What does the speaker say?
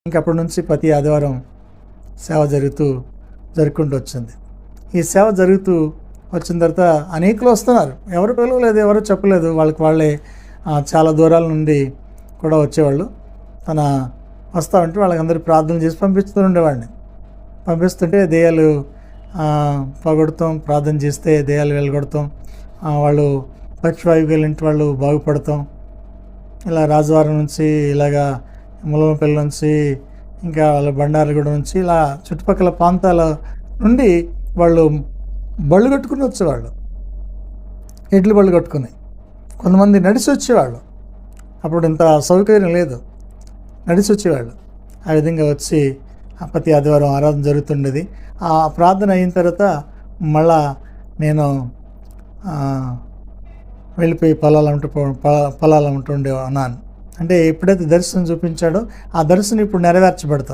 ఇంకప్పటి నుంచి ప్రతి ఆదివారం సేవ జరుగుకుంటూ వచ్చింది. ఈ సేవ జరుగుతూ వచ్చిన తర్వాత అనేకులు వస్తున్నారు. ఎవరు పిలవలేదు, ఎవరు చెప్పలేదు, వాళ్ళే చాలా దూరాల నుండి కూడా వచ్చేవాళ్ళు. తన వస్తూ ఉంటే వాళ్ళకందరూ ప్రార్థన చేసి పంపిస్తూ ఉండేవాడిని. పంపిస్తుంటే దెయ్యాలు పోగొడతాం, ప్రార్థన చేస్తే దెయ్యాలు వెళ్ళగొడతాం, వాళ్ళు పక్షవాయువు వెళ్ళింటి వాళ్ళు బాగుపడతాం. ఇలా రాజవారం నుంచి, ఇలాగా ములమపల్లి నుంచి, ఇంకా వాళ్ళ బండారగూడ నుంచి, ఇలా చుట్టుపక్కల ప్రాంతాల నుండి వాళ్ళు బళ్ళు కట్టుకుని వచ్చేవాళ్ళు, ఎడ్లు బళ్ళు కట్టుకుని. కొంతమంది నడిచి వచ్చేవాళ్ళు, అప్పుడు ఇంత సౌకర్యం లేదు, నడిచి వచ్చేవాళ్ళు. ఆ విధంగా వచ్చి ప్రతి ఆదివారం ఆరాధన జరుగుతుండేది. ఆ ప్రార్థన అయిన తర్వాత మళ్ళా నేను వెళ్ళిపోయి పొలాలు ఉంటుండే ఉన్నాను. అంటే ఎప్పుడైతే దర్శనం చూపించాడో ఆ దర్శనం ఇప్పుడు నెరవేర్చబడుతుంది.